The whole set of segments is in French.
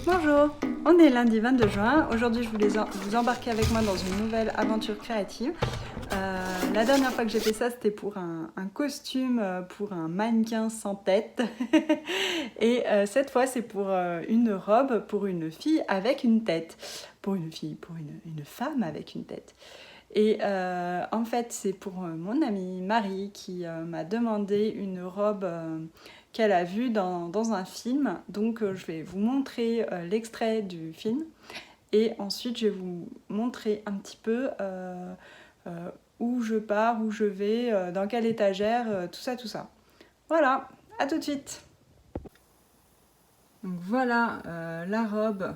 Bonjour, on est lundi 22 juin. Aujourd'hui, je voulais vous embarquer avec moi dans une nouvelle aventure créative. La dernière fois que j'ai fait ça, c'était pour un costume pour un mannequin sans tête. Et cette fois, c'est pour une robe pour une fille avec une tête. Pour une fille, pour une femme avec une tête. Et en fait, c'est pour mon amie Marie qui m'a demandé une robe qu'elle a vue dans un film. Donc, je vais vous montrer l'extrait du film. Et ensuite, je vais vous montrer un petit peu où je pars, où je vais, dans quelle étagère, tout ça, tout ça. Voilà, à tout de suite. Donc voilà la robe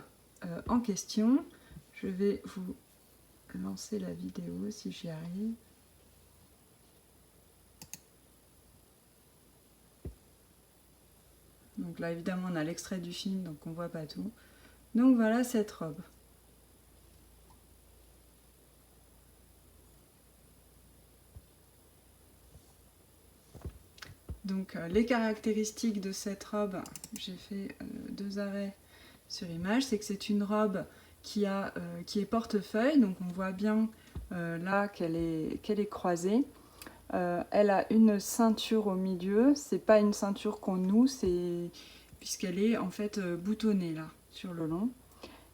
en question. Je vais vous lancer la vidéo si j'y arrive. Donc là, évidemment, on a l'extrait du film, donc on voit pas tout. Donc voilà cette robe. Donc les caractéristiques de cette robe, j'ai fait 2 arrêts sur image, c'est que c'est une robe qui est portefeuille, donc on voit bien là qu'elle est croisée. Elle a une ceinture au milieu, c'est pas une ceinture qu'on noue, puisqu'elle est en fait boutonnée là sur le long.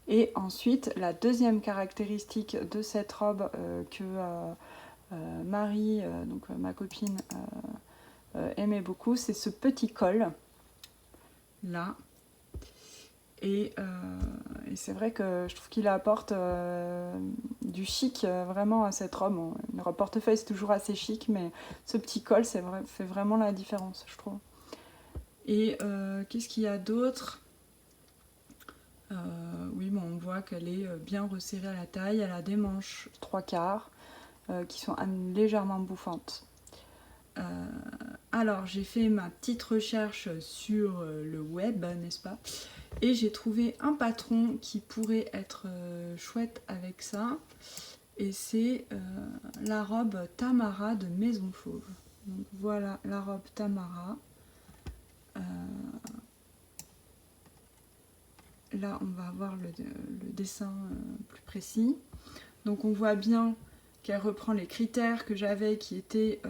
Et ensuite, la deuxième caractéristique de cette robe que Marie, donc ma copine, aimait beaucoup, c'est ce petit col là. Et c'est vrai que je trouve qu'il apporte du chic vraiment à cette robe. Bon, une robe portefeuille c'est toujours assez chic, mais ce petit col fait vraiment la différence, je trouve. Et qu'est-ce qu'il y a d'autre ? Oui, bon, on voit qu'elle est bien resserrée à la taille. Elle a des manches 3/4 qui sont légèrement bouffantes. Alors, j'ai fait ma petite recherche sur le web, n'est-ce pas ? Et j'ai trouvé un patron qui pourrait être chouette avec ça. Et c'est la robe Tamara de Maison Fauve. Donc voilà la robe Tamara. Là, on va avoir le dessin plus précis. Donc on voit bien qu'elle reprend les critères que j'avais qui étaient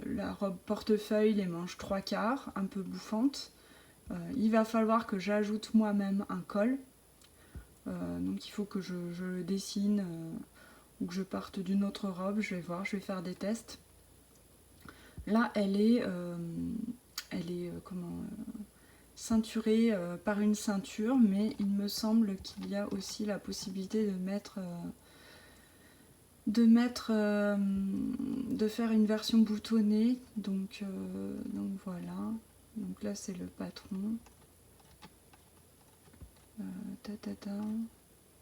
la robe portefeuille, les manches 3/4, un peu bouffante. Il va falloir que j'ajoute moi-même un col. Donc il faut que je le dessine ou que je parte d'une autre robe. Je vais voir, je vais faire des tests. Là, elle est ceinturée par une ceinture, mais il me semble qu'il y a aussi la possibilité de faire une version boutonnée. Donc voilà. Donc là, c'est le patron.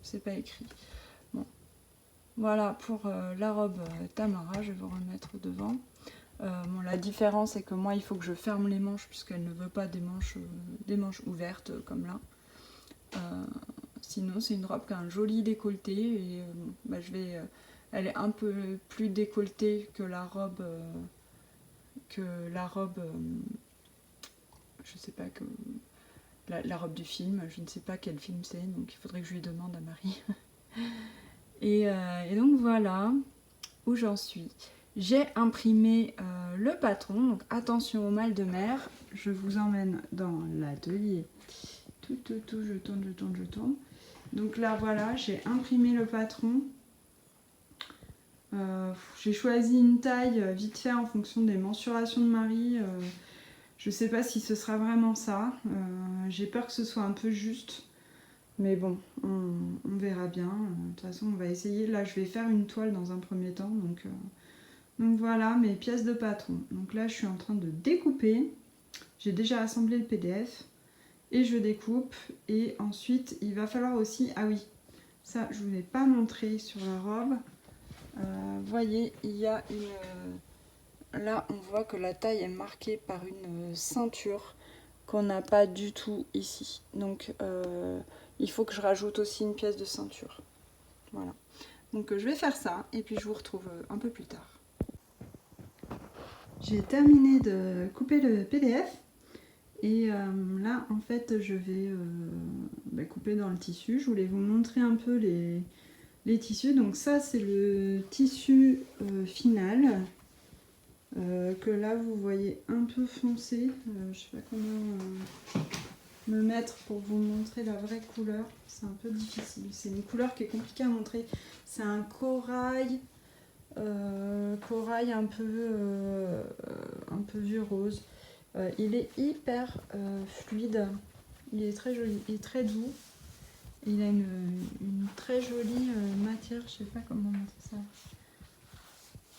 C'est pas écrit. Bon. Voilà pour la robe Tamara, je vais vous remettre devant. Bon, la différence c'est que moi il faut que je ferme les manches puisqu'elle ne veut pas des manches ouvertes comme là. Sinon c'est une robe qui a un joli décolleté et elle est un peu plus décolletée que la robe je sais pas que la robe du film, je ne sais pas quel film c'est, donc il faudrait que je lui demande à Marie. Et donc voilà où j'en suis. J'ai imprimé le patron, donc attention au mal de mer. Je vous emmène dans l'atelier. Tout, je tourne. Donc là voilà, j'ai imprimé le patron. J'ai choisi une taille vite fait en fonction des mensurations de Marie. Je sais pas si ce sera vraiment ça. J'ai peur que ce soit un peu juste. Mais bon, on verra bien. De toute façon, on va essayer. Là, je vais faire une toile dans un premier temps. Donc voilà mes pièces de patron. Donc là, je suis en train de découper. J'ai déjà assemblé le PDF. Et je découpe. Et ensuite, il va falloir aussi... Ah oui, ça, je ne vous ai pas montré sur la robe. Voyez, il y a une... Là, on voit que la taille est marquée par une ceinture qu'on n'a pas du tout ici. Donc, il faut que je rajoute aussi une pièce de ceinture. Voilà. Donc, je vais faire ça et puis je vous retrouve un peu plus tard. J'ai terminé de couper le PDF Et là, en fait, je vais couper dans le tissu. Je voulais vous montrer un peu les tissus. Donc ça, c'est le tissu final. Que là, vous voyez un peu foncé. Je sais pas comment me mettre pour vous montrer la vraie couleur. C'est un peu difficile. C'est une couleur qui est compliquée à montrer. C'est un corail. Corail un peu vieux rose. Il est hyper fluide, il est très joli, il est très doux. Il a une très jolie matière, je sais pas comment montrer ça.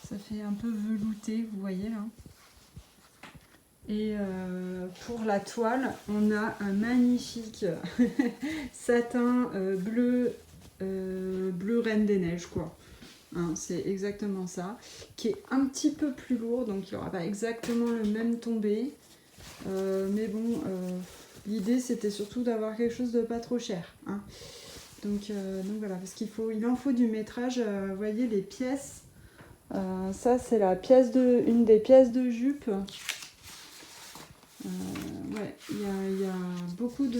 Ça fait un peu velouté, vous voyez là. Et pour la toile, on a un magnifique satin bleu Reine des Neiges quoi. Hein, c'est exactement ça, qui est un petit peu plus lourd, donc il n'y aura pas exactement le même tombé. Mais bon, l'idée c'était surtout d'avoir quelque chose de pas trop cher. Hein. Donc voilà, parce il en faut du métrage. Vous voyez les pièces. Ça c'est une des pièces de jupe. Ouais, il y a beaucoup de.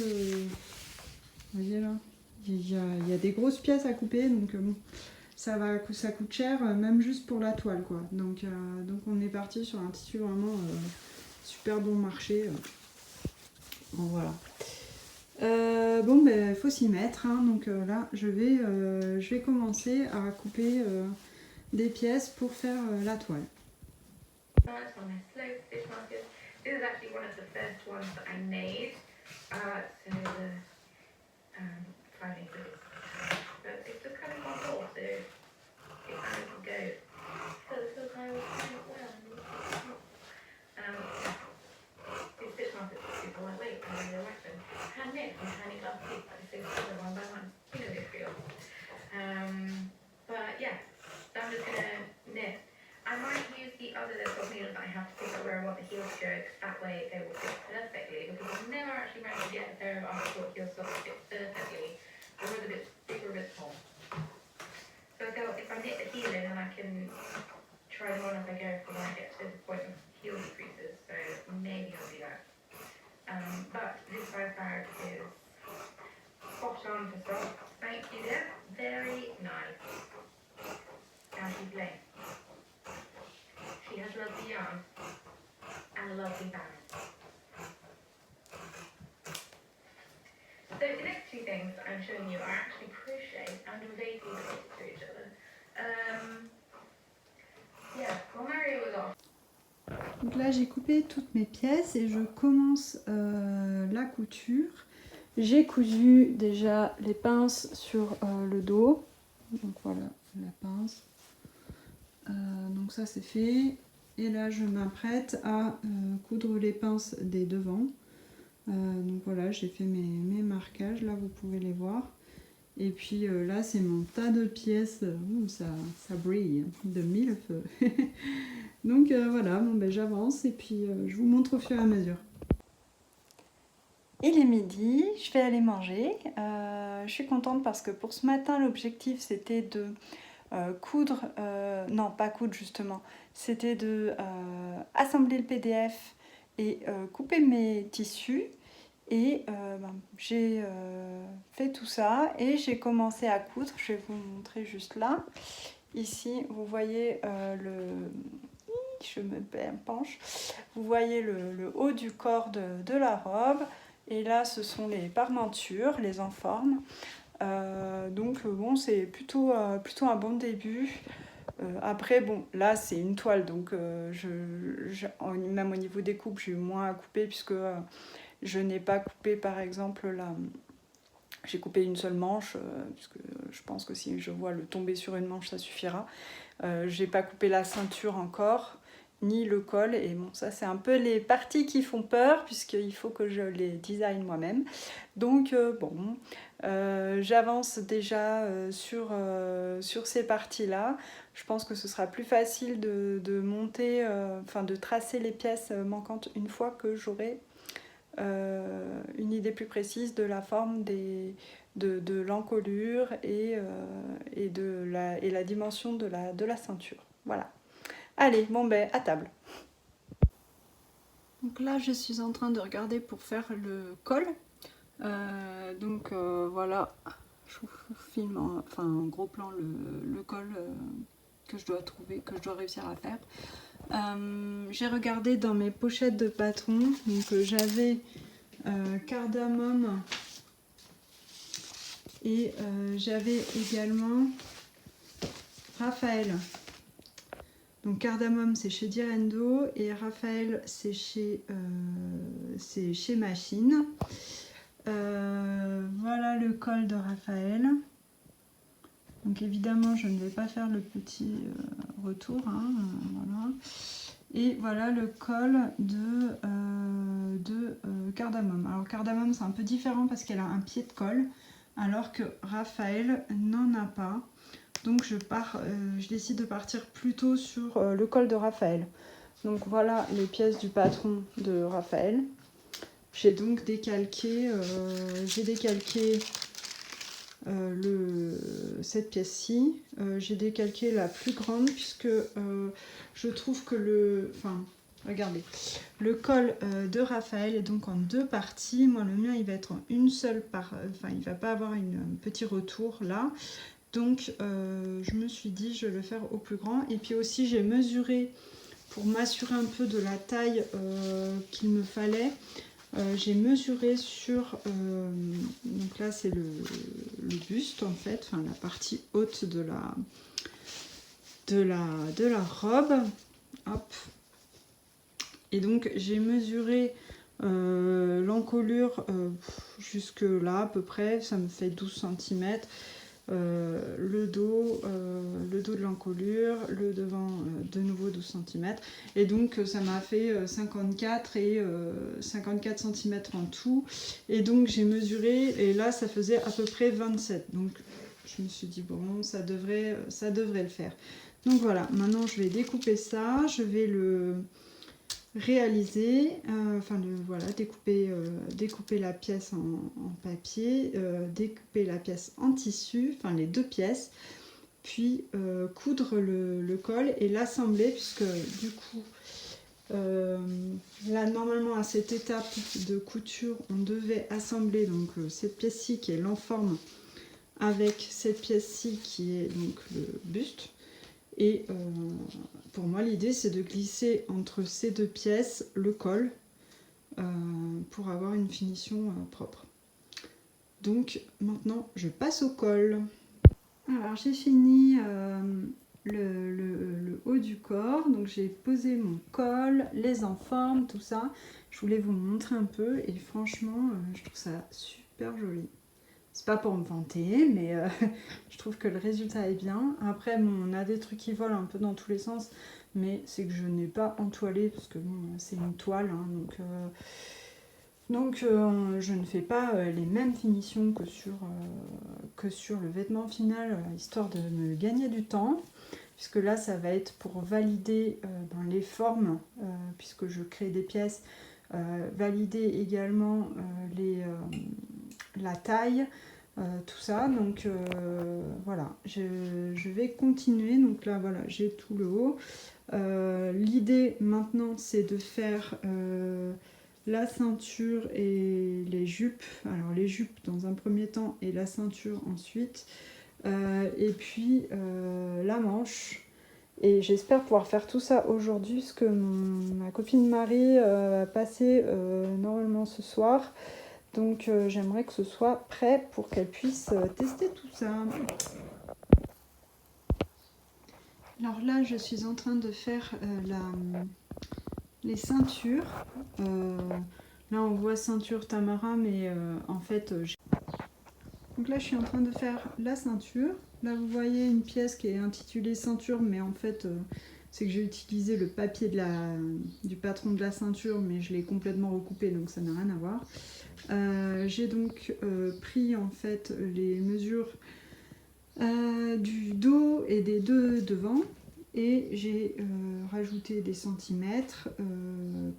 Vous voyez là, il y a des grosses pièces à couper, donc bon. Ça coûte cher, même juste pour la toile quoi. Donc on est parti sur un tissu vraiment super bon marché. Bon voilà. Bon ben faut s'y mettre. Hein. Donc là je vais commencer à couper des pièces pour faire la toile. Donc là j'ai coupé toutes mes pièces et je commence la couture. J'ai cousu déjà les pinces sur le dos. Donc voilà la pince. Donc ça c'est fait. Et là je m'apprête à coudre les pinces des devants. Donc voilà, j'ai fait mes marquages, là vous pouvez les voir. Et puis là c'est mon tas de pièces où ça brille de mille feux. Donc voilà, bon, ben, j'avance et puis je vous montre au fur et à mesure. Il est midi, je vais aller manger. Je suis contente parce que pour ce matin l'objectif c'était de coudre, non pas coudre justement, c'était de assembler le PDF et couper mes tissus. Et j'ai fait tout ça et j'ai commencé à coudre. Je vais vous montrer juste là. Ici, vous voyez je me penche. Vous voyez le haut du corps de la robe. Et là, ce sont les parmentures, les enformes. Donc bon, c'est plutôt un bon début. Après, bon, là c'est une toile, donc même au niveau des coupes, j'ai eu moins à couper puisque je n'ai pas coupé par exemple là. J'ai coupé une seule manche, puisque je pense que si je vois le tomber sur une manche, ça suffira. J'ai pas coupé la ceinture encore, ni le col. Et bon, ça c'est un peu les parties qui font peur, puisqu'il faut que je les design moi-même. Donc bon, j'avance déjà sur ces parties-là. Je pense que ce sera plus facile de monter, de tracer les pièces manquantes une fois que j'aurai une idée plus précise de la forme de l'encolure et la dimension de la ceinture. Voilà. Allez, bon ben à table. Donc là, je suis en train de regarder pour faire le col. Voilà, je vous filme en gros plan le col que je dois trouver, que je dois réussir à faire. J'ai regardé dans mes pochettes de patron, donc j'avais cardamome et j'avais également Raphaël. Donc cardamome c'est chez Direndo et Raphaël c'est chez Machine. Voilà le col de Raphaël. Donc évidemment je ne vais pas faire le petit retour. Voilà. Et voilà le col de cardamome. Alors cardamome c'est un peu différent parce qu'elle a un pied de colle alors que Raphaël n'en a pas. Donc je décide de partir plutôt sur le col de Raphaël. Donc voilà les pièces du patron de Raphaël. J'ai donc décalqué, cette pièce-ci. J'ai décalqué la plus grande puisque je trouve que regardez, le col de Raphaël est donc en deux parties. Moi le mien il va être en une seule il va pas avoir un petit retour là. Donc je me suis dit je vais le faire au plus grand. Et puis aussi j'ai mesuré pour m'assurer un peu de la taille qu'il me fallait. J'ai mesuré sur donc là c'est le buste en fait, la partie haute de la robe. Hop. Et donc j'ai mesuré l'encolure jusque là à peu près, ça me fait 12 cm. Le dos de l'encolure, le devant de nouveau 12 cm. Et donc ça m'a fait 54 et 54 cm en tout. Et donc j'ai mesuré et là ça faisait à peu près 27. Donc je me suis dit bon ça devrait le faire. Donc voilà, maintenant je vais découper ça, je vais le réaliser, voilà, découper la pièce en papier, découper la pièce en tissu, enfin les deux pièces, puis coudre le col et l'assembler puisque du coup là normalement à cette étape de couture on devait assembler donc cette pièce-ci qui est l'enforme avec cette pièce-ci qui est donc le buste. Et pour moi l'idée c'est de glisser entre ces deux pièces le col pour avoir une finition propre. Donc maintenant je passe au col. Alors j'ai fini le haut du corps, donc j'ai posé mon col, les enformes, tout ça. Je voulais vous montrer un peu et franchement je trouve ça super joli. C'est pas pour me vanter, mais je trouve que le résultat est bien. Après, bon, on a des trucs qui volent un peu dans tous les sens, mais c'est que je n'ai pas entoilé, parce que bon, c'est une toile, hein, donc je ne fais pas les mêmes finitions que sur le vêtement final, histoire de me gagner du temps, puisque là, ça va être pour valider les formes, puisque je crée des pièces, valider également la taille, tout ça. Donc voilà, je vais continuer. Donc là, voilà, j'ai tout le haut. L'idée maintenant, c'est de faire la ceinture et les jupes. Alors les jupes dans un premier temps et la ceinture ensuite. Et puis la manche. Et j'espère pouvoir faire tout ça aujourd'hui, parce que ma copine Marie va passer normalement ce soir. Donc j'aimerais que ce soit prêt pour qu'elle puisse tester tout ça. Alors là, je suis en train de faire les ceintures. Là, on voit ceinture Tamara, mais en fait... Donc là, je suis en train de faire la ceinture. Là, vous voyez une pièce qui est intitulée ceinture, mais en fait... c'est que j'ai utilisé le papier du patron de la ceinture, mais je l'ai complètement recoupé, donc ça n'a rien à voir. J'ai donc pris en fait les mesures du dos et des deux devant, et j'ai rajouté des centimètres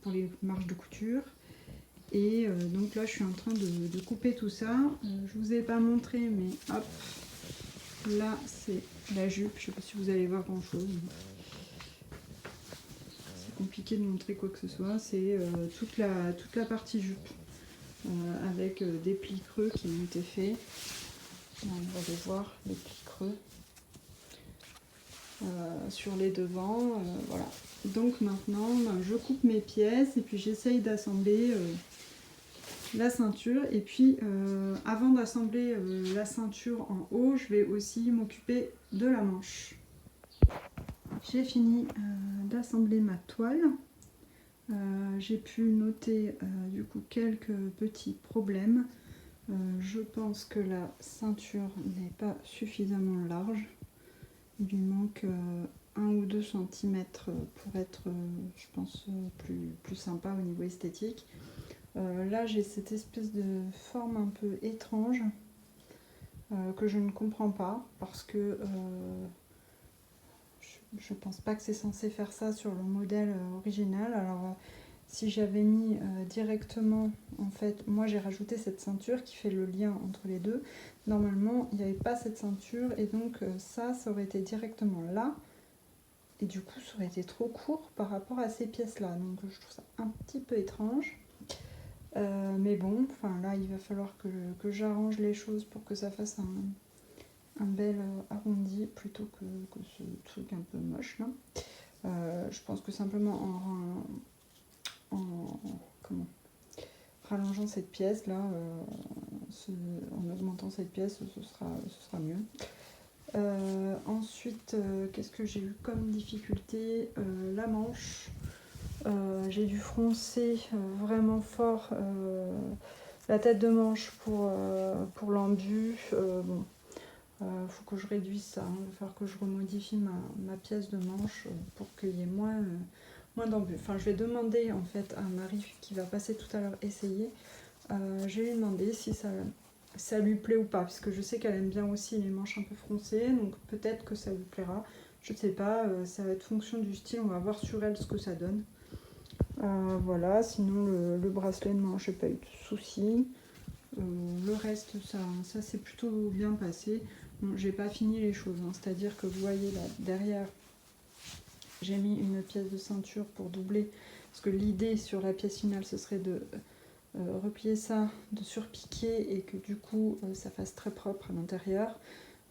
pour les marges de couture. Et donc là, je suis en train de couper tout ça. Je vous ai pas montré, mais hop, là c'est la jupe. Je sais pas si vous allez voir grand chose. compliqué de montrer quoi que ce soit, c'est toute la partie jupe avec des plis creux qui ont été faits. On va les voir, les plis creux sur les devants, voilà. Donc maintenant, je coupe mes pièces et puis j'essaye d'assembler la ceinture. Et puis, avant d'assembler la ceinture en haut, je vais aussi m'occuper de la manche. J'ai fini d'assembler ma toile. J'ai pu noter du coup quelques petits problèmes. Je pense que la ceinture n'est pas suffisamment large. Il lui manque 1 ou 2 cm pour être, je pense, plus sympa au niveau esthétique. Là, j'ai cette espèce de forme un peu étrange que je ne comprends pas parce que je pense pas que c'est censé faire ça sur le modèle original. Alors, si j'avais mis directement, en fait, moi j'ai rajouté cette ceinture qui fait le lien entre les deux. Normalement, il n'y avait pas cette ceinture et donc ça aurait été directement là. Et du coup, ça aurait été trop court par rapport à ces pièces-là. Donc, je trouve ça un petit peu étrange. Mais bon, enfin là, il va falloir que j'arrange les choses pour que ça fasse un bel arrondi plutôt que ce truc un peu moche là. Je pense que simplement en rallongeant cette pièce là, en augmentant cette pièce, ce sera mieux. Ensuite, qu'est-ce que j'ai eu comme difficulté? La manche. J'ai dû froncer vraiment fort la tête de manche pour l'embu. Bon, faut que je réduise ça, hein. Il va falloir que je remodifie ma pièce de manche pour qu'il y ait moins d'embus. Enfin, je vais demander en fait à Marie qui va passer tout à l'heure essayer. Je vais lui demander si ça lui plaît ou pas, parce que je sais qu'elle aime bien aussi les manches un peu froncées, donc peut-être que ça lui plaira. Je ne sais pas, ça va être fonction du style, on va voir sur elle ce que ça donne. Voilà, sinon le bracelet de manche, j'ai pas eu de soucis. Le reste, ça s'est plutôt bien passé. Bon, j'ai pas fini les choses, hein. C'est-à-dire que vous voyez là derrière, j'ai mis une pièce de ceinture pour doubler, parce que l'idée sur la pièce finale, ce serait de replier ça, de surpiquer et que du coup ça fasse très propre à l'intérieur.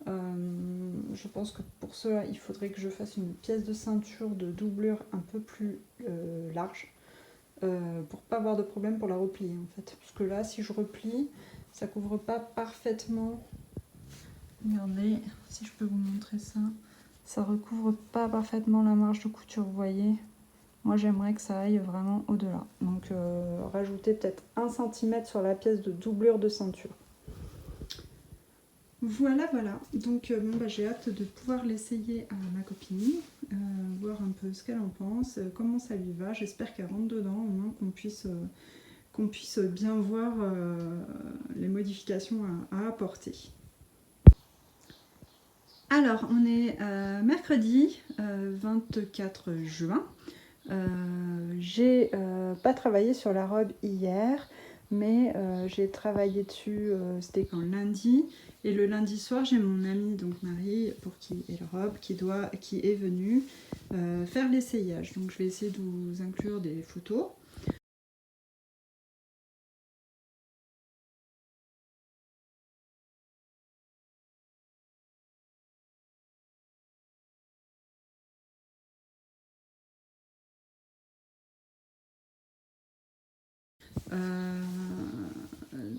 Je pense que pour cela, il faudrait que je fasse une pièce de ceinture de doublure un peu plus large. Pour pas avoir de problème pour la replier en fait, parce que là si je replie ça couvre pas parfaitement. Regardez si je peux vous montrer ça recouvre pas parfaitement la marge de couture, vous voyez. Moi j'aimerais que ça aille vraiment au delà, donc rajouter peut-être 1 cm sur la pièce de doublure de ceinture. Voilà, donc bon, j'ai hâte de pouvoir l'essayer à ma copine, voir un peu ce qu'elle en pense, comment ça lui va. J'espère qu'elle rentre dedans, au moins qu'on puisse bien voir les modifications à apporter. Alors, on est mercredi 24 juin. J'ai pas travaillé sur la robe hier, mais j'ai travaillé dessus, c'était quand lundi. Et le lundi soir, j'ai mon amie, donc Marie, pour qui est la robe, qui est venue faire l'essayage. Donc je vais essayer de vous inclure des photos.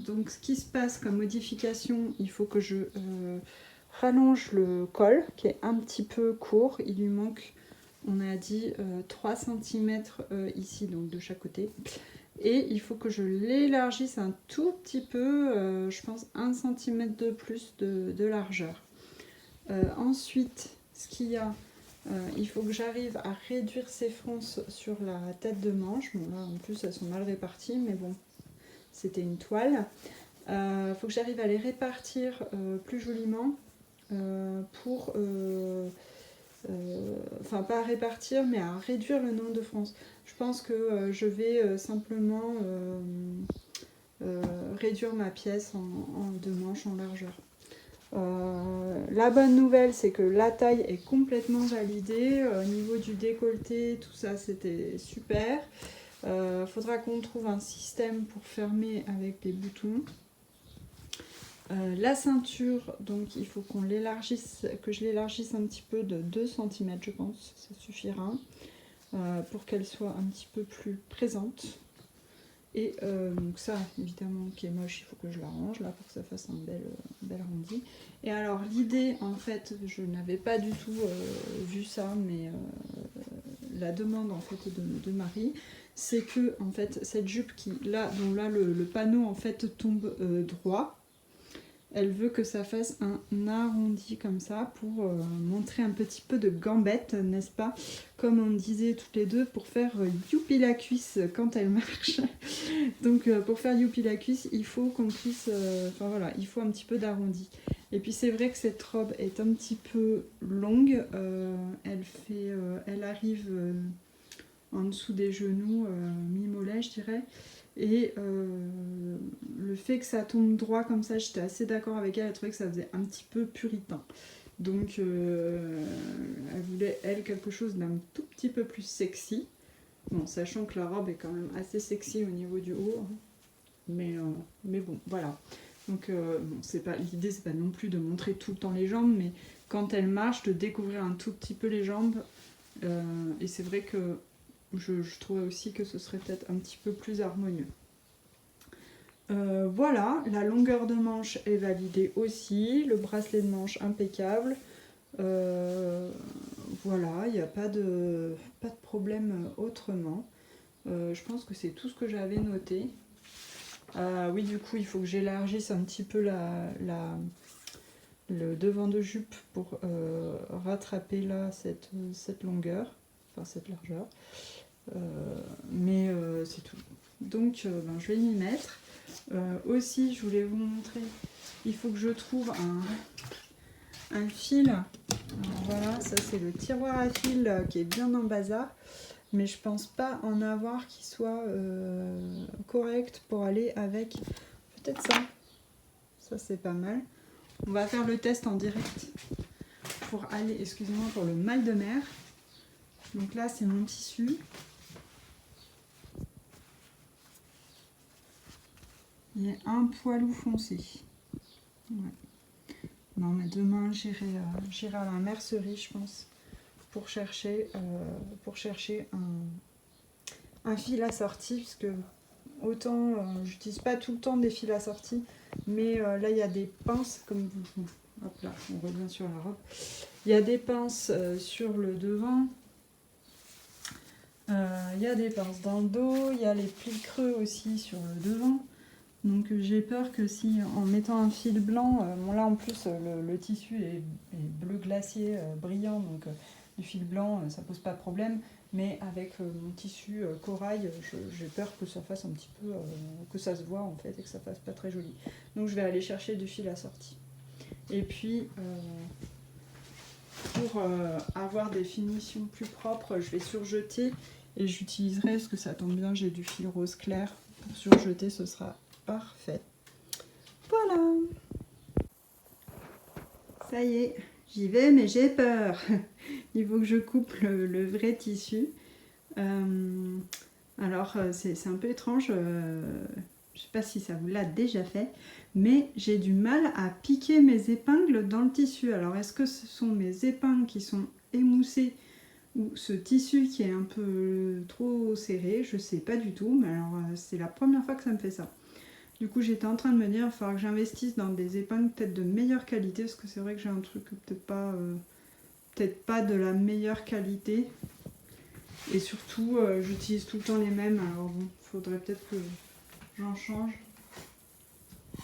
Donc ce qui se passe comme modification, il faut que je rallonge le col qui est un petit peu court. Il lui manque, on a dit 3 cm ici, donc de chaque côté. Et il faut que je l'élargisse un tout petit peu, je pense 1 cm de plus de largeur. Ensuite, ce qu'il y a, il faut que j'arrive à réduire ces fronces sur la tête de manche. Bon là en plus elles sont mal réparties, mais bon, c'était une toile. Il faut que j'arrive à les répartir plus joliment pour... enfin pas à répartir, mais à réduire le nombre de fronces. Je pense que je vais simplement réduire ma pièce de manche en largeur. La bonne nouvelle, c'est que la taille est complètement validée. Au niveau du décolleté, tout ça, c'était super. Faudra qu'on trouve un système pour fermer avec les boutons. La ceinture, donc il faut qu'on l'élargisse, que je l'élargisse un petit peu de 2 cm, je pense, ça suffira, pour qu'elle soit un petit peu plus présente. Et donc ça, évidemment, qui est moche, il faut que je l'arrange là pour que ça fasse un bel arrondi. Et alors l'idée, en fait, je n'avais pas du tout vu ça, mais la demande en fait de Marie, c'est que en fait cette jupe qui là, dont là le panneau en fait tombe droit. Elle veut que ça fasse un arrondi comme ça pour montrer un petit peu de gambette, n'est-ce pas? Comme on disait toutes les deux, pour faire youpi la cuisse quand elle marche. Donc pour faire youpi la cuisse, il faut qu'on puisse... Enfin voilà, il faut un petit peu d'arrondi. Et puis c'est vrai que cette robe est un petit peu longue. Elle arrive en dessous des genoux, mi-mollet je dirais. Et le fait que ça tombe droit comme ça, j'étais assez d'accord avec elle, elle trouvait que ça faisait un petit peu puritain. Donc elle voulait, elle, quelque chose d'un tout petit peu plus sexy. Bon, sachant que la robe est quand même assez sexy au niveau du haut. Hein. Mais bon, voilà. Donc bon, l'idée, c'est pas non plus de montrer tout le temps les jambes, mais quand elle marche, de découvrir un tout petit peu les jambes. Et c'est vrai que je trouvais aussi que ce serait peut-être un petit peu plus harmonieux. Voilà, la longueur de manche est validée aussi, le bracelet de manche impeccable. Voilà, il n'y a pas de problème autrement. Je pense que c'est tout ce que j'avais noté. Oui, du coup, il faut que j'élargisse un petit peu le devant de jupe pour rattraper là cette longueur, enfin cette largeur. Mais c'est tout. Donc je vais m'y mettre. Aussi, je voulais vous montrer, il faut que je trouve un fil. Alors, voilà, ça c'est le tiroir à fil qui est bien en bazar, mais je pense pas en avoir qui soit correct pour aller avec. Peut-être ça. Ça c'est pas mal. On va faire le test en direct pour aller, excusez-moi pour le mal de mer. Donc là c'est mon tissu. Il est un poilou foncé. Ouais. Non, mais demain, j'irai à la mercerie, je pense, pour chercher un fil assorti, parce que autant, j'utilise pas tout le temps des fils assortis, mais là, il y a des pinces, comme vous... Hop là, on revient sur la robe. Il y a des pinces sur le devant, il y a des pinces dans le dos, il y a les plis creux aussi sur le devant. Donc j'ai peur que si en mettant un fil blanc, bon là en plus le tissu est bleu glacier brillant, donc le fil blanc ça pose pas de problème, mais avec mon tissu corail, j'ai peur que ça fasse un petit peu, que ça se voit en fait et que ça fasse pas très joli. Donc je vais aller chercher du fil assorti. Et puis pour avoir des finitions plus propres, je vais surjeter et j'utiliserai, parce que ça tombe bien, j'ai du fil rose clair, pour surjeter ce sera parfait. Voilà. Ça y est, j'y vais, mais j'ai peur. Il faut que je coupe le vrai tissu. Alors, c'est un peu étrange. Je ne sais pas si ça vous l'a déjà fait, mais j'ai du mal à piquer mes épingles dans le tissu. Alors, est-ce que ce sont mes épingles qui sont émoussées ou ce tissu qui est un peu trop serré? Je ne sais pas du tout, mais alors c'est la première fois que ça me fait ça. Du coup, j'étais en train de me dire, il va falloir que j'investisse dans des épingles peut-être de meilleure qualité, parce que c'est vrai que j'ai un truc peut-être pas de la meilleure qualité. Et surtout, j'utilise tout le temps les mêmes, alors bon, il faudrait peut-être que j'en change.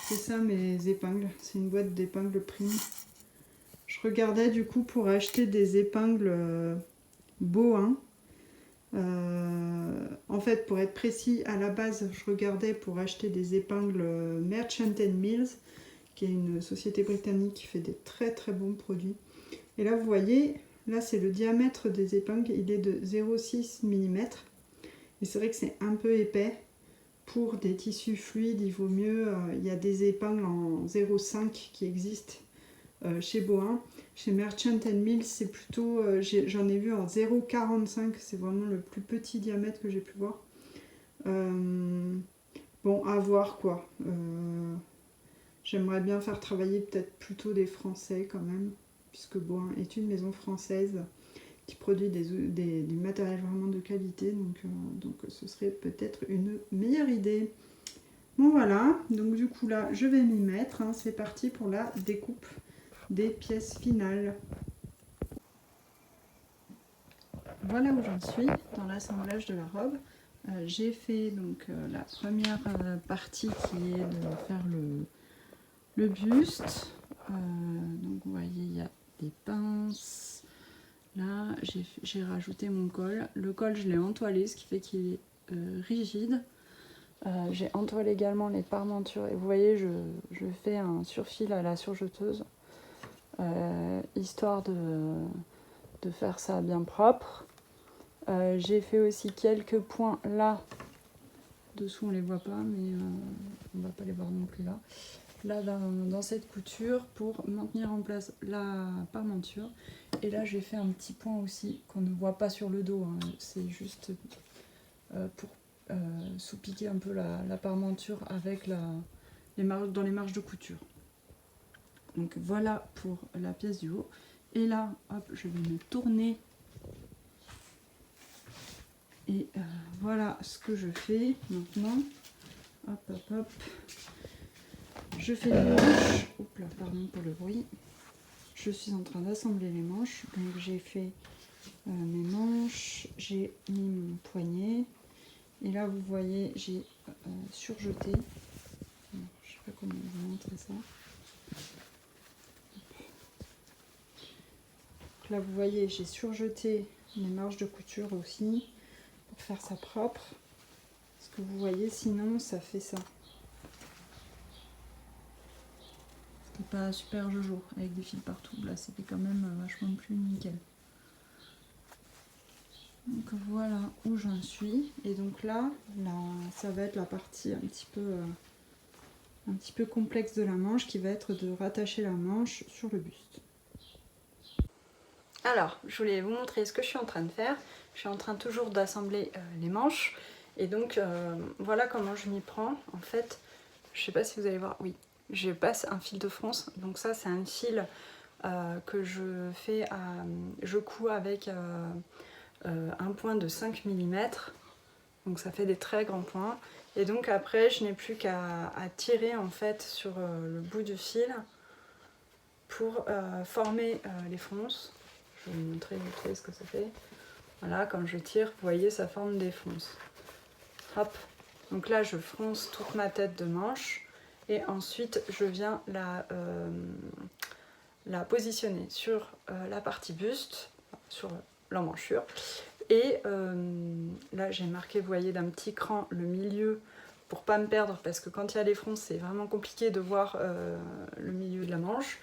C'est ça mes épingles, c'est une boîte d'épingles Prime. Je regardais du coup pour acheter des épingles Bohin. En fait, pour être précis, à la base, je regardais pour acheter des épingles Merchant Mills, qui est une société britannique qui fait des très très bons produits. Et là, vous voyez, là c'est le diamètre des épingles, il est de 0,6 mm. Et c'est vrai que c'est un peu épais. Pour des tissus fluides, il vaut mieux, il y a des épingles en 0,5 qui existent. chez Bohin. Chez Merchant Mills, c'est plutôt, j'en ai vu en 0,45, c'est vraiment le plus petit diamètre que j'ai pu voir. Bon, à voir quoi. J'aimerais bien faire travailler peut-être plutôt des Français quand même, puisque Bohin est une maison française qui produit du matériel vraiment de qualité, donc ce serait peut-être une meilleure idée. Bon voilà, donc du coup là je vais m'y mettre, hein. C'est parti pour la découpe des pièces finales. Voilà où j'en suis dans l'assemblage de la robe. J'ai fait donc la première partie qui est de faire le buste. Donc vous voyez il y a des pinces. Là j'ai rajouté mon col. Le col je l'ai entoilé, ce qui fait qu'il est rigide. J'ai entoilé également les parmentures et vous voyez je fais un surfil à la surjeteuse histoire de faire ça bien propre. J'ai fait aussi quelques points là, dessous on les voit pas mais on va pas les voir non plus là dans cette couture pour maintenir en place la parmenture. Et là j'ai fait un petit point aussi qu'on ne voit pas sur le dos, hein. C'est juste pour sous-piquer un peu la parmenture avec dans les marges de couture. Donc voilà pour la pièce du haut. Et là, hop, je vais me tourner. Et voilà ce que je fais maintenant. Hop, hop, hop. Je fais les manches. Oups là, pardon pour le bruit. Je suis en train d'assembler les manches. Donc j'ai fait mes manches. J'ai mis mon poignet. Et là, vous voyez, j'ai surjeté. Je ne sais pas comment vous montrer ça. Donc là, vous voyez, j'ai surjeté les marges de couture aussi pour faire ça propre. Parce que vous voyez, sinon, ça fait ça. C'était pas super jojo avec des fils partout. Là, c'était quand même vachement plus nickel. Donc voilà où j'en suis. Et donc là, ça va être la partie un petit peu complexe de la manche qui va être de rattacher la manche sur le buste. Alors, je voulais vous montrer ce que je suis en train de faire. Je suis en train toujours d'assembler les manches. Et donc, voilà comment je m'y prends. En fait, je sais pas si vous allez voir, oui, je passe un fil de France. Donc ça, c'est un fil que je couds avec un point de 5 mm. Donc ça fait des très grands points. Et donc après, je n'ai plus qu'à tirer en fait sur le bout du fil pour former les fronces. Je vais vous montrer vite fait ce que ça fait. Voilà, quand je tire, vous voyez, ça forme des fronces. Hop. Donc là, je fronce toute ma tête de manche. Et ensuite, je viens la positionner sur la partie buste, sur l'emmanchure. Et là, j'ai marqué, vous voyez, d'un petit cran le milieu pour pas me perdre, parce que quand il y a les fronces, c'est vraiment compliqué de voir le milieu de la manche.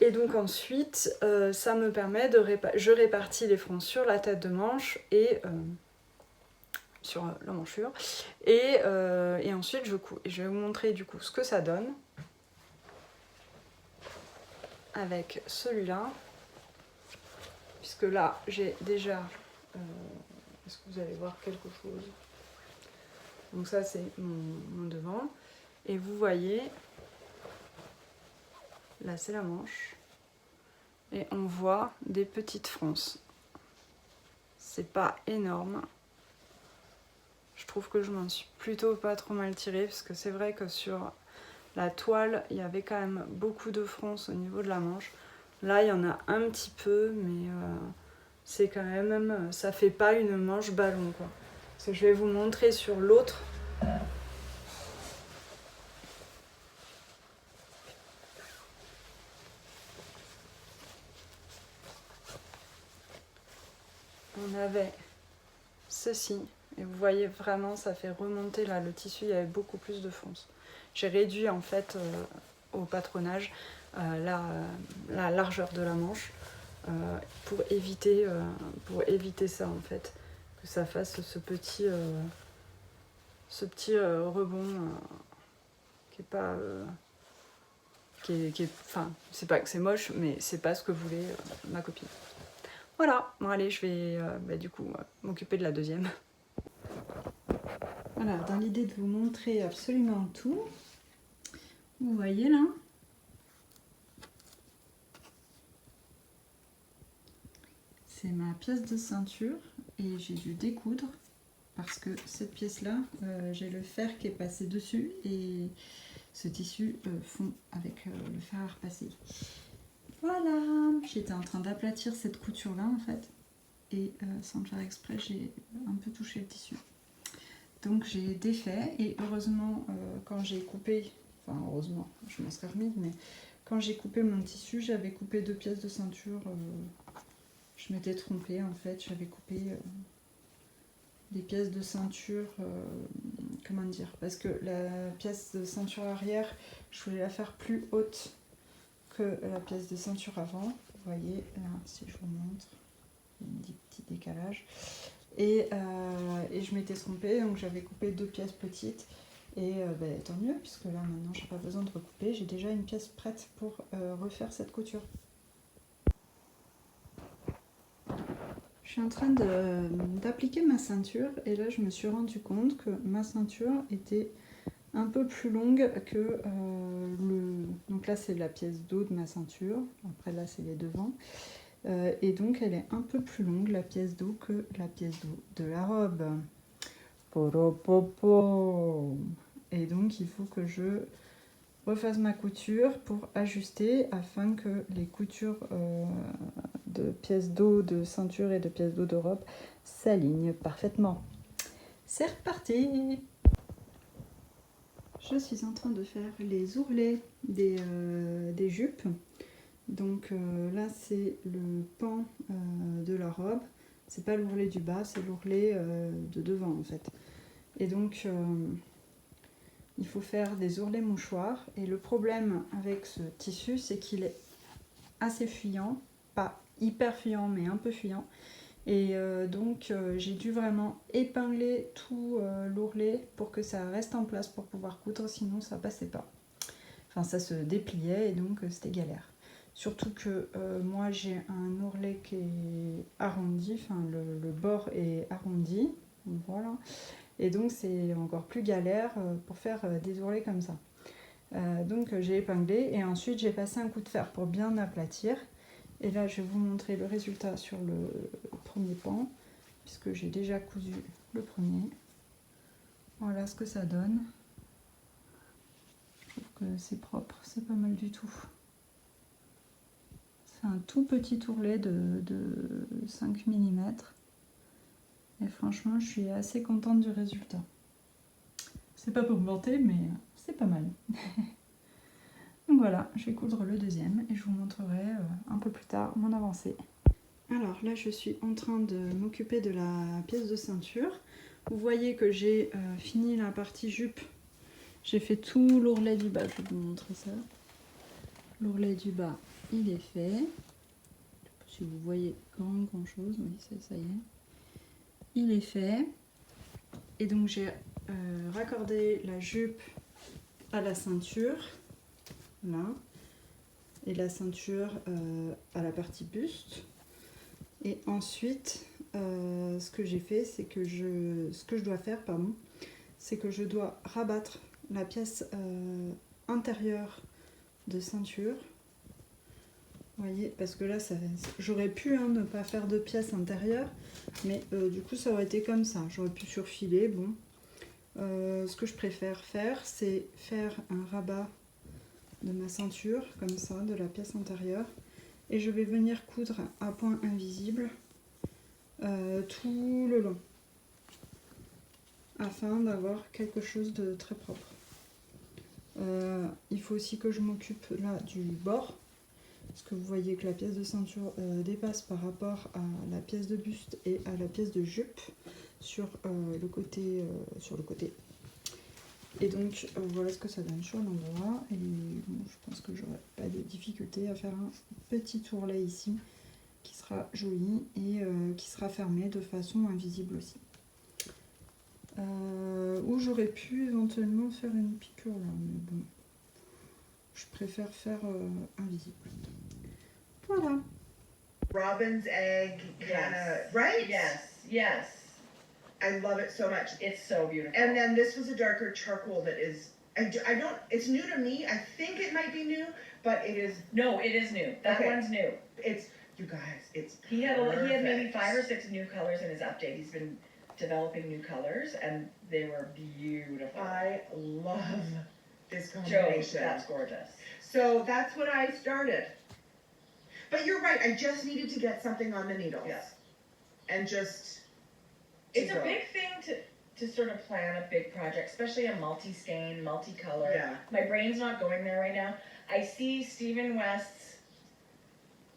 Et donc ensuite, ça me permet je répartis les fronces sur la tête de manche et sur l'emmanchure. Et ensuite, je couds. Et je vais vous montrer du coup ce que ça donne avec celui-là. Puisque là, j'ai déjà... est-ce que vous allez voir quelque chose? Donc ça, c'est mon devant. Et vous voyez... Là, c'est la manche. Et on voit des petites fronces. C'est pas énorme. Je trouve que je m'en suis plutôt pas trop mal tirée, parce que c'est vrai que sur la toile, il y avait quand même beaucoup de fronces au niveau de la manche. Là, il y en a un petit peu, mais c'est quand même... ça fait pas une manche ballon, quoi. Parce que je vais vous montrer sur l'autre. On avait ceci. Et vous voyez vraiment, ça fait remonter là le tissu, il y avait beaucoup plus de fronces. J'ai réduit en fait au patronage la largeur de la manche pour éviter ça en fait, que ça fasse ce petit rebond qui enfin, c'est pas que c'est moche, mais c'est pas ce que voulait ma copine. Voilà, bon allez, je vais du coup m'occuper de la deuxième. Voilà, dans l'idée de vous montrer absolument tout, vous voyez là, c'est ma pièce de ceinture et j'ai dû découdre parce que cette pièce-là, j'ai le fer qui est passé dessus et ce tissu fond avec le fer à repasser. Voilà, j'étais en train d'aplatir cette couture-là en fait et sans le faire exprès, j'ai un peu touché le tissu. Donc j'ai défait et heureusement quand j'ai coupé, enfin heureusement, je m'en serais remise, mais quand j'ai coupé mon tissu, j'avais coupé 2 pièces de ceinture. Je m'étais trompée en fait, j'avais coupé des pièces de ceinture, comment dire, parce que la pièce de ceinture arrière, je voulais la faire plus haute que la pièce de ceinture avant. Vous voyez, là, si je vous montre, il y a un petit décalage. Et je m'étais trompée, donc j'avais coupé 2 pièces petites. Et tant mieux, puisque là maintenant j'ai pas besoin de recouper, j'ai déjà une pièce prête pour refaire cette couture. Je suis en train d'appliquer ma ceinture et là je me suis rendu compte que ma ceinture était un peu plus longue que donc là c'est la pièce d'eau de ma ceinture, après là c'est les devants. Et donc elle est un peu plus longue la pièce d'eau que la pièce d'eau de la robe. Et donc il faut que je refasse ma couture pour ajuster afin que les coutures de pièces d'eau de ceinture et de pièces d'eau de robe s'alignent parfaitement. C'est reparti! Je suis en train de faire les ourlets des jupes. Donc là c'est le pan de la robe. C'est pas l'ourlet du bas, c'est l'ourlet de devant en fait. Et donc il faut faire des ourlets mouchoirs. Et le problème avec ce tissu, c'est qu'il est assez fuyant, pas hyper fuyant, mais un peu fuyant. Et donc j'ai dû vraiment épingler tout l'ourlet pour que ça reste en place pour pouvoir coudre, sinon ça passait pas. Enfin ça se dépliait et donc c'était galère. Surtout que moi j'ai un ourlet qui est arrondi, enfin le bord est arrondi, voilà. Et donc c'est encore plus galère pour faire des ourlets comme ça. Donc j'ai épinglé et ensuite j'ai passé un coup de fer pour bien aplatir. Et là je vais vous montrer le résultat sur le premier pan, puisque j'ai déjà cousu le premier. Voilà ce que ça donne. Je trouve que c'est propre, c'est pas mal du tout. C'est un tout petit ourlet de 5 mm. Et franchement je suis assez contente du résultat. C'est pas pour me vanter, mais c'est pas mal. Donc voilà, je vais coudre le deuxième et je vous montrerai un peu plus tard mon avancée. Alors là je suis en train de m'occuper de la pièce de ceinture. Vous voyez que j'ai fini la partie jupe. J'ai fait tout l'ourlet du bas, je vais vous montrer ça. L'ourlet du bas, il est fait. Je sais pas si vous voyez grand chose, oui ça y est. Il est fait. Et donc j'ai raccordé la jupe à la ceinture, là. Et la ceinture à la partie buste. Et ensuite, ce que j'ai fait, c'est que ce que je dois faire, pardon, c'est que je dois rabattre la pièce intérieure de ceinture. Vous voyez, parce que là, j'aurais pu ne pas faire de pièce intérieure, mais du coup, ça aurait été comme ça. J'aurais pu surfiler, bon. Ce que je préfère faire, c'est faire un rabat de ma ceinture, comme ça, de la pièce intérieure. Et je vais venir coudre à point invisible tout le long, afin d'avoir quelque chose de très propre. Il faut aussi que je m'occupe là du bord, parce que vous voyez que la pièce de ceinture dépasse par rapport à la pièce de buste et à la pièce de jupe sur le côté. Et donc voilà ce que ça donne sur l'endroit. Et bon, je pense que j'aurai pas de difficulté à faire un petit ourlet ici qui sera joli et qui sera fermé de façon invisible aussi. Ou j'aurais pu éventuellement faire une piqûre là, mais bon, je préfère faire invisible. Voilà. Robin's egg, kind of, right? Yes. I love it so much. It's so beautiful. And then this was a darker charcoal that is, I don't, it's new to me. I think it might be new, but it is. No, it is new. That Okay. one's new. It's, you guys, it's He had maybe perfect. 5 or 6 new colors in his update. He's been developing new colors, and they were beautiful. I love this Joe, combination. that's gorgeous. So that's what I started. But you're right, I just needed to get something on the needles. Yeah. And just. It's a big thing to sort of plan a big project, especially a multi-skein, multicolor. Yeah. My brain's not going there right now. I see Stephen West's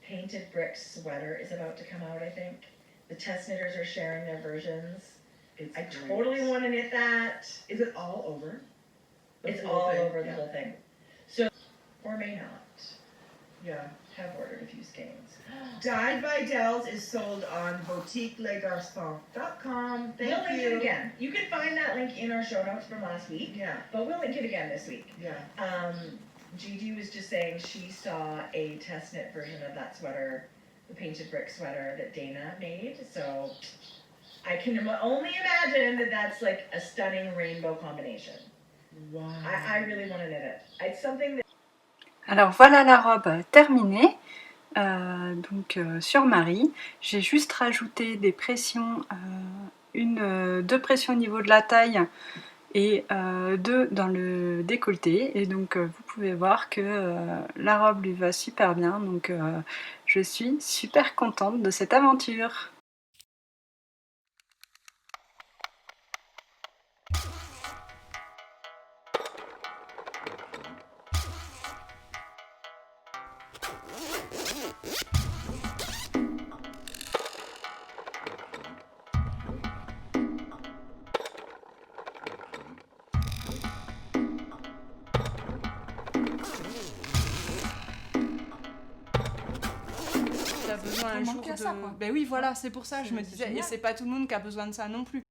Painted Bricks sweater is about to come out, I think. The test knitters are sharing their versions. It's I great. totally want to knit that. Is it all over? The It's full all thing? over the Yeah. whole thing. So, or may not. Yeah. Have ordered a few skeins. Dyed by Dells is sold on boutiquelegarçons.com. We'll Thank link you. it again. You can find that link in our show notes from last week, Yeah, but we'll link it again this week. yeah. Gigi was just saying she saw a test knit version of that sweater, the Painted Brick sweater that Dana made. So I can only imagine that that's like a stunning rainbow combination. Wow. I really want to knit it. It's something that. Alors voilà la robe terminée. Sur Marie, j'ai juste rajouté des pressions, 2 pressions au niveau de la taille et 2 dans le décolleté, et donc vous pouvez voir que la robe lui va super bien, donc je suis super contente de cette aventure. Besoin un jour de... Ben oui, voilà, c'est pour ça, je me disais, et c'est pas tout le monde qui a besoin de ça non plus.